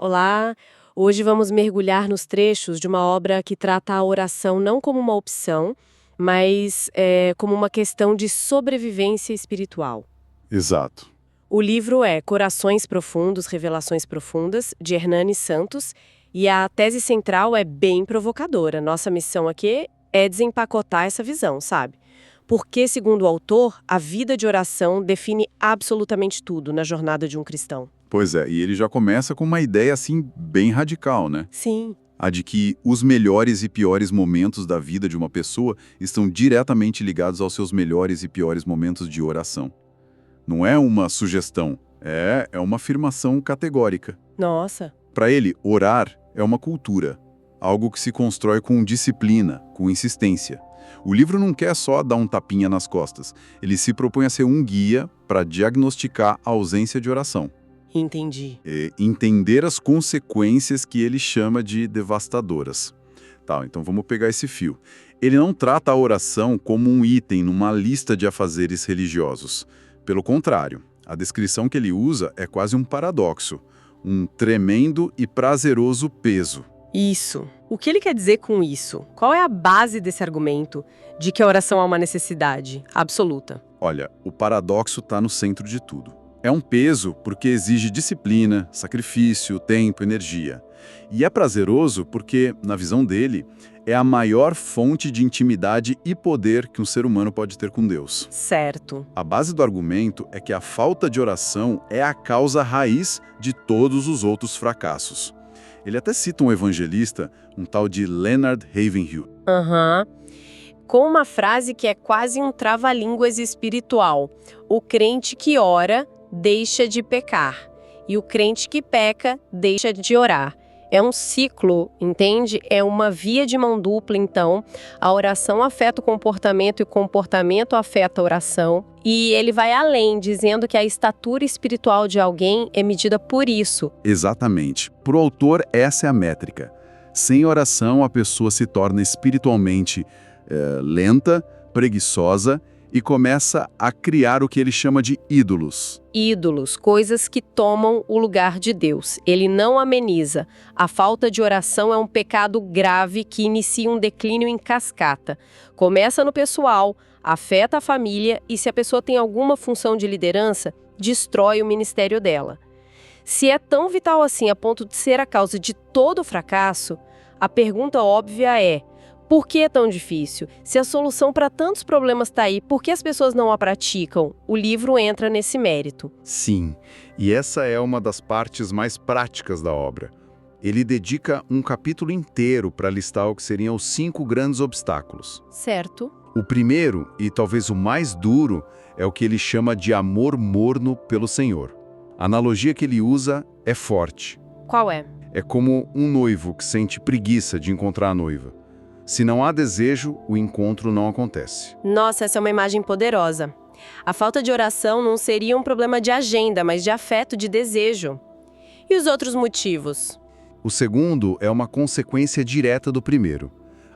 Olá! Hoje vamos mergulhar nos trechos de uma obra que trata a oração não como uma opção, mas como uma questão de sobrevivência espiritual. Exato. O livro é Corações Profundos, Revelações Profundas, de Hernani Santos, e a tese central é bem provocadora. Nossa missão aqui é desempacotar essa visão, sabe? Porque, segundo o autor, a vida de oração define absolutamente tudo na jornada de um cristão. Pois é, e ele já começa com uma ideia assim bem radical, né? Sim. A de que os melhores e piores momentos da vida de uma pessoa estão diretamente ligados aos seus melhores e piores momentos de oração. Não é uma sugestão, é uma afirmação categórica. Nossa. Para ele, orar é uma cultura, algo que se constrói com disciplina, com insistência. O livro não quer só dar um tapinha nas costas, ele se propõe a ser um guia para diagnosticar a ausência de oração. Entendi. Entender as consequências que ele chama de devastadoras. Tá, então vamos pegar esse fio. Ele não trata a oração como um item numa lista de afazeres religiosos. Pelo contrário, a descrição que ele usa é quase um paradoxo, um tremendo e prazeroso peso. Isso. O que ele quer dizer com isso? Qual é a base desse argumento de que a oração é uma necessidade absoluta? Olha, o paradoxo está no centro de tudo. É um peso porque exige disciplina, sacrifício, tempo, energia. E é prazeroso porque, na visão dele, é a maior fonte de intimidade e poder que um ser humano pode ter com Deus. Certo. A base do argumento é que a falta de oração é a causa raiz de todos os outros fracassos. Ele até cita um evangelista, um tal de Leonard Ravenhill. Com uma frase que é quase um trava-línguas espiritual. O crente que ora deixa de pecar, e o crente que peca deixa de orar. É um ciclo, entende? É uma via de mão dupla, então. A oração afeta o comportamento e o comportamento afeta a oração. E ele vai além, dizendo que a estatura espiritual de alguém é medida por isso. Exatamente. Para o autor, essa é a métrica. Sem oração, a pessoa se torna espiritualmente lenta, preguiçosa e começa a criar o que ele chama de ídolos. Ídolos, coisas que tomam o lugar de Deus. Ele não ameniza. A falta de oração é um pecado grave que inicia um declínio em cascata. Começa no pessoal, afeta a família e, se a pessoa tem alguma função de liderança, destrói o ministério dela. Se é tão vital assim a ponto de ser a causa de todo o fracasso, a pergunta óbvia é: por que é tão difícil? Se a solução para tantos problemas está aí, por que as pessoas não a praticam? O livro entra nesse mérito. Sim, e essa é uma das partes mais práticas da obra. Ele dedica um capítulo inteiro para listar o que seriam os 5 grandes obstáculos. Certo. O primeiro, e talvez o mais duro, é o que ele chama de amor morno pelo Senhor. A analogia que ele usa é forte. Qual é? É como um noivo que sente preguiça de encontrar a noiva. Se não há desejo, o encontro não acontece. Nossa, essa é uma imagem poderosa. A falta de oração não seria um problema de agenda, mas de afeto, de desejo. E os outros motivos? O segundo é uma consequência direta do primeiro,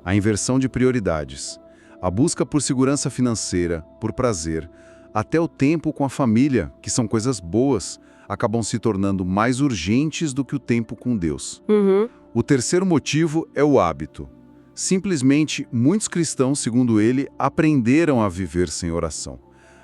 a inversão de prioridades. A busca por segurança financeira, por prazer, até o tempo com a família, que são coisas boas, acabam se tornando mais urgentes do que o tempo com Deus. O terceiro motivo é o hábito. Simplesmente, muitos cristãos, segundo ele, aprenderam a viver sem oração.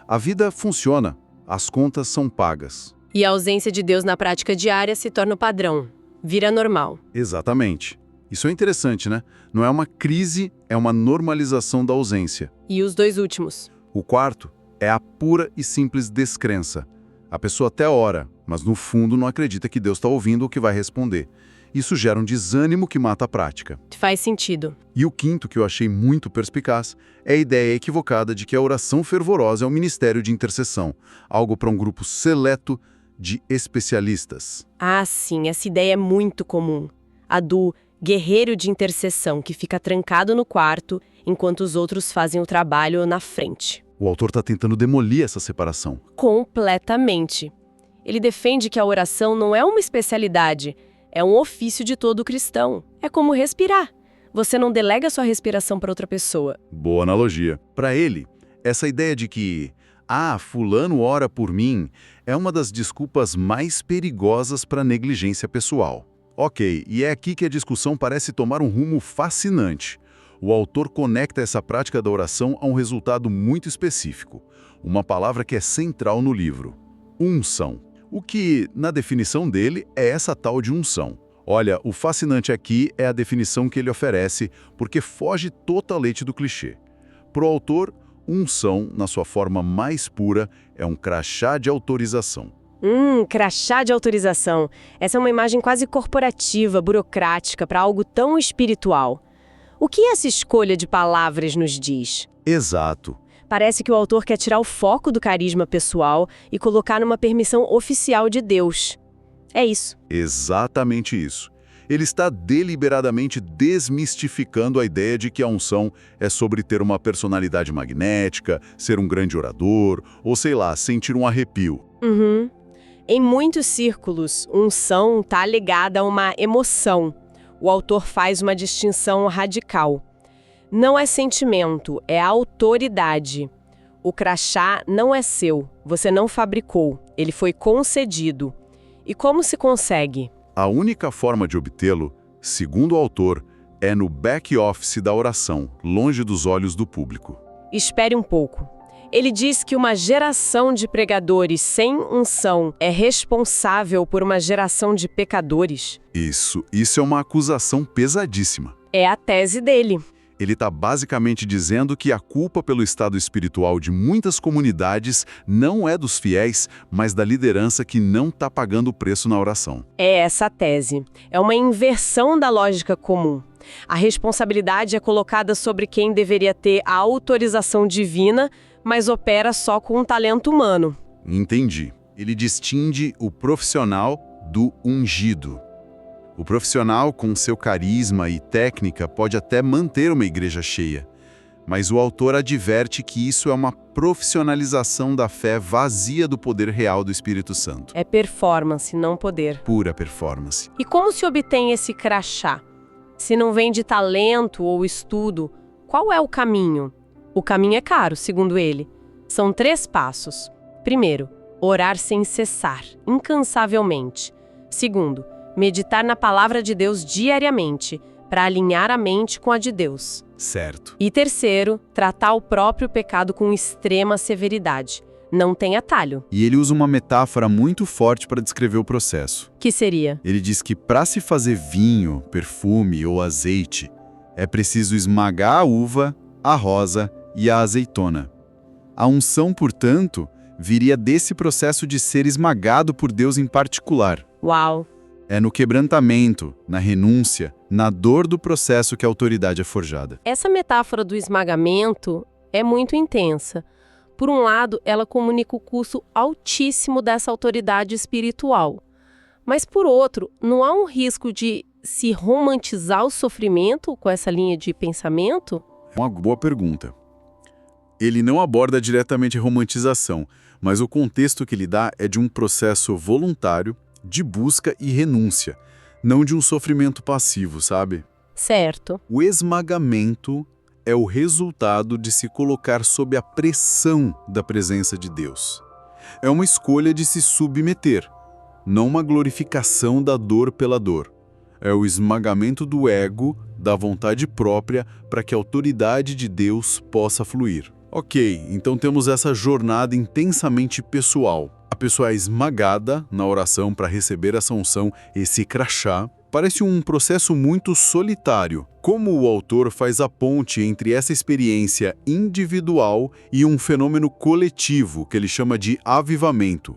A vida funciona, as contas são pagas. E a ausência de Deus na prática diária se torna o padrão, vira normal. Exatamente. Isso é interessante, né? Não é uma crise, é uma normalização da ausência. E os 2 últimos? O quarto é a pura e simples descrença. A pessoa até ora, mas no fundo não acredita que Deus está ouvindo ou que vai responder. Isso gera um desânimo que mata a prática. Faz sentido. E o quinto, que eu achei muito perspicaz, é a ideia equivocada de que a oração fervorosa é um ministério de intercessão, algo para um grupo seleto de especialistas. Ah, sim, essa ideia é muito comum. A do guerreiro de intercessão, que fica trancado no quarto enquanto os outros fazem o trabalho na frente. O autor está tentando demolir essa separação. Completamente. Ele defende que a oração não é uma especialidade, é um ofício de todo cristão. É como respirar. Você não delega sua respiração para outra pessoa. Boa analogia. Para ele, essa ideia de que fulano ora por mim, é uma das desculpas mais perigosas para negligência pessoal. Ok, e é aqui que a discussão parece tomar um rumo fascinante. O autor conecta essa prática da oração a um resultado muito específico, uma palavra que é central no livro: unção. O que, na definição dele, é essa tal de unção. Olha, o fascinante aqui é a definição que ele oferece, porque foge totalmente do clichê. Para o autor, unção, na sua forma mais pura, é um crachá de autorização. Crachá de autorização. Essa é uma imagem quase corporativa, burocrática, para algo tão espiritual. O que essa escolha de palavras nos diz? Exato. Parece que o autor quer tirar o foco do carisma pessoal e colocar numa permissão oficial de Deus. É isso. Exatamente isso. Ele está deliberadamente desmistificando a ideia de que a unção é sobre ter uma personalidade magnética, ser um grande orador, ou sei lá, sentir um arrepio. Em muitos círculos, unção está ligada a uma emoção. O autor faz uma distinção radical. Não é sentimento, é autoridade. O crachá não é seu, você não fabricou, ele foi concedido. E como se consegue? A única forma de obtê-lo, segundo o autor, é no back-office da oração, longe dos olhos do público. Espere um pouco. Ele diz que uma geração de pregadores sem unção é responsável por uma geração de pecadores. Isso é uma acusação pesadíssima. É a tese dele. Ele está basicamente dizendo que a culpa pelo estado espiritual de muitas comunidades não é dos fiéis, mas da liderança que não está pagando o preço na oração. É essa a tese. É uma inversão da lógica comum. A responsabilidade é colocada sobre quem deveria ter a autorização divina, mas opera só com um talento humano. Entendi. Ele distingue o profissional do ungido. O profissional, com seu carisma e técnica, pode até manter uma igreja cheia, mas o autor adverte que isso é uma profissionalização da fé vazia do poder real do Espírito Santo. É performance, não poder. Pura performance. E como se obtém esse crachá? Se não vem de talento ou estudo, qual é o caminho? O caminho é caro, segundo ele. São 3 passos. Primeiro, orar sem cessar, incansavelmente. Segundo, meditar na palavra de Deus diariamente, para alinhar a mente com a de Deus. Certo. E terceiro, tratar o próprio pecado com extrema severidade. Não tem atalho. E ele usa uma metáfora muito forte para descrever o processo. Que seria? Ele diz que para se fazer vinho, perfume ou azeite, é preciso esmagar a uva, a rosa e a azeitona. A unção, portanto, viria desse processo de ser esmagado por Deus em particular. Uau! É no quebrantamento, na renúncia, na dor do processo que a autoridade é forjada. Essa metáfora do esmagamento é muito intensa. Por um lado, ela comunica o custo altíssimo dessa autoridade espiritual. Mas, por outro, não há um risco de se romantizar o sofrimento com essa linha de pensamento? Uma boa pergunta. Ele não aborda diretamente a romantização, mas o contexto que ele dá é de um processo voluntário, de busca e renúncia, não de um sofrimento passivo, sabe? Certo. O esmagamento é o resultado de se colocar sob a pressão da presença de Deus. É uma escolha de se submeter, não uma glorificação da dor pela dor. É o esmagamento do ego, da vontade própria, para que a autoridade de Deus possa fluir. Ok, então temos essa jornada intensamente pessoal. A pessoa é esmagada na oração para receber essa unção, esse crachá. Parece um processo muito solitário. Como o autor faz a ponte entre essa experiência individual e um fenômeno coletivo, que ele chama de avivamento.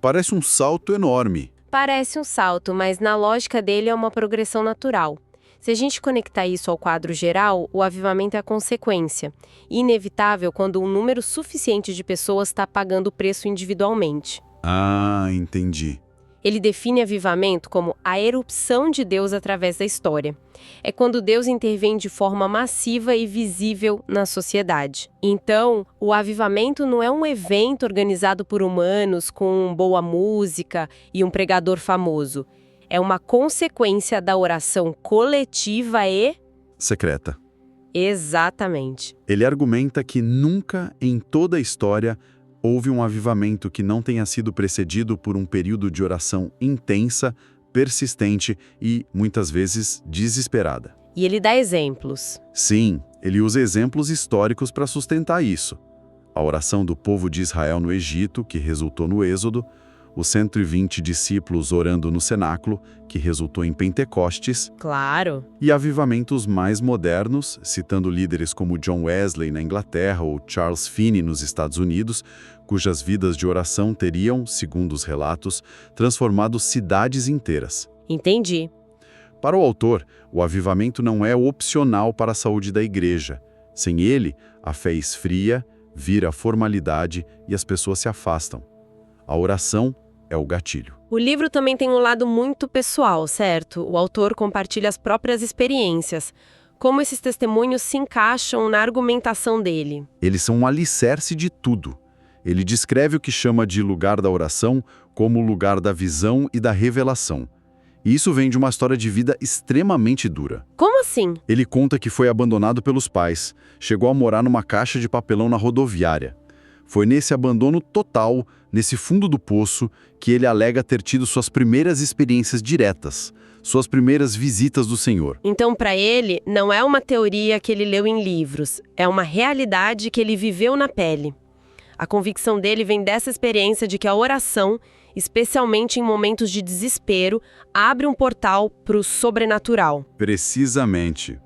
Parece um salto enorme. Parece um salto, mas na lógica dele é uma progressão natural. Se a gente conectar isso ao quadro geral, o avivamento é a consequência. Inevitável quando um número suficiente de pessoas está pagando o preço individualmente. Ah, entendi. Ele define avivamento como a erupção de Deus através da história. É quando Deus intervém de forma massiva e visível na sociedade. Então, o avivamento não é um evento organizado por humanos com boa música e um pregador famoso. É uma consequência da oração coletiva e... secreta. Exatamente. Ele argumenta que nunca em toda a história houve um avivamento que não tenha sido precedido por um período de oração intensa, persistente e, muitas vezes, desesperada. E ele dá exemplos. Sim, ele usa exemplos históricos para sustentar isso. A oração do povo de Israel no Egito, que resultou no Êxodo, os 120 discípulos orando no cenáculo, que resultou em Pentecostes, Claro. e avivamentos mais modernos, citando líderes como John Wesley na Inglaterra ou Charles Finney nos Estados Unidos, cujas vidas de oração teriam, segundo os relatos, transformado cidades inteiras. Entendi. Para o autor, o avivamento não é opcional para a saúde da igreja. Sem ele, a fé esfria, vira formalidade e as pessoas se afastam. A oração é o gatilho. O livro também tem um lado muito pessoal, certo? O autor compartilha as próprias experiências. Como esses testemunhos se encaixam na argumentação dele. Eles são um alicerce de tudo. Ele descreve o que chama de lugar da oração como o lugar da visão e da revelação. E isso vem de uma história de vida extremamente dura. Como assim? Ele conta que foi abandonado pelos pais, chegou a morar numa caixa de papelão na rodoviária. Foi nesse abandono total, nesse fundo do poço, que ele alega ter tido suas primeiras experiências diretas, suas primeiras visitas do Senhor. Então, para ele, não é uma teoria que ele leu em livros, é uma realidade que ele viveu na pele. A convicção dele vem dessa experiência de que a oração, especialmente em momentos de desespero, abre um portal para o sobrenatural. Precisamente.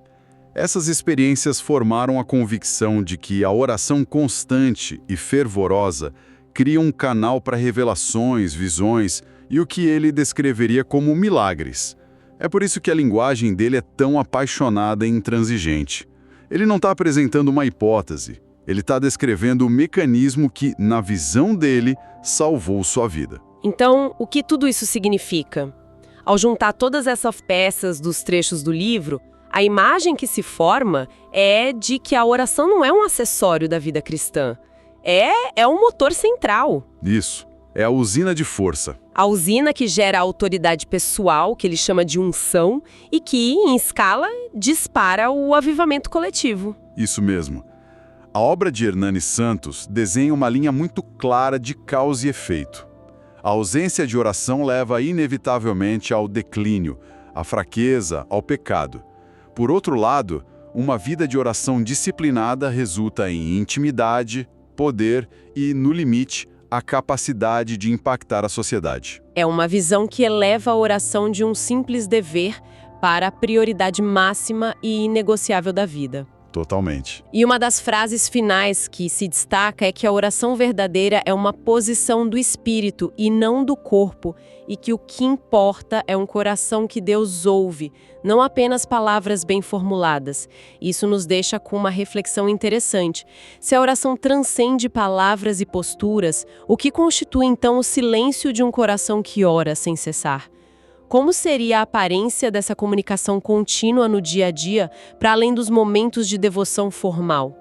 Essas experiências formaram a convicção de que a oração constante e fervorosa cria um canal para revelações, visões e o que ele descreveria como milagres. É por isso que a linguagem dele é tão apaixonada e intransigente. Ele não está apresentando uma hipótese, ele está descrevendo o mecanismo que, na visão dele, salvou sua vida. Então, o que tudo isso significa? Ao juntar todas essas peças dos trechos do livro, a imagem que se forma de que a oração não é um acessório da vida cristã. É um motor central. Isso. É a usina de força. A usina que gera a autoridade pessoal, que ele chama de unção, e que, em escala, dispara o avivamento coletivo. Isso mesmo. A obra de Hernani Santos desenha uma linha muito clara de causa e efeito. A ausência de oração leva inevitavelmente ao declínio, à fraqueza, ao pecado. Por outro lado, uma vida de oração disciplinada resulta em intimidade, poder e, no limite, a capacidade de impactar a sociedade. É uma visão que eleva a oração de um simples dever para a prioridade máxima e inegociável da vida. Totalmente. E uma das frases finais que se destaca é que a oração verdadeira é uma posição do espírito e não do corpo, e que o que importa é um coração que Deus ouve, não apenas palavras bem formuladas. Isso nos deixa com uma reflexão interessante. Se a oração transcende palavras e posturas, o que constitui então o silêncio de um coração que ora sem cessar? Como seria a aparência dessa comunicação contínua no dia a dia, para além dos momentos de devoção formal?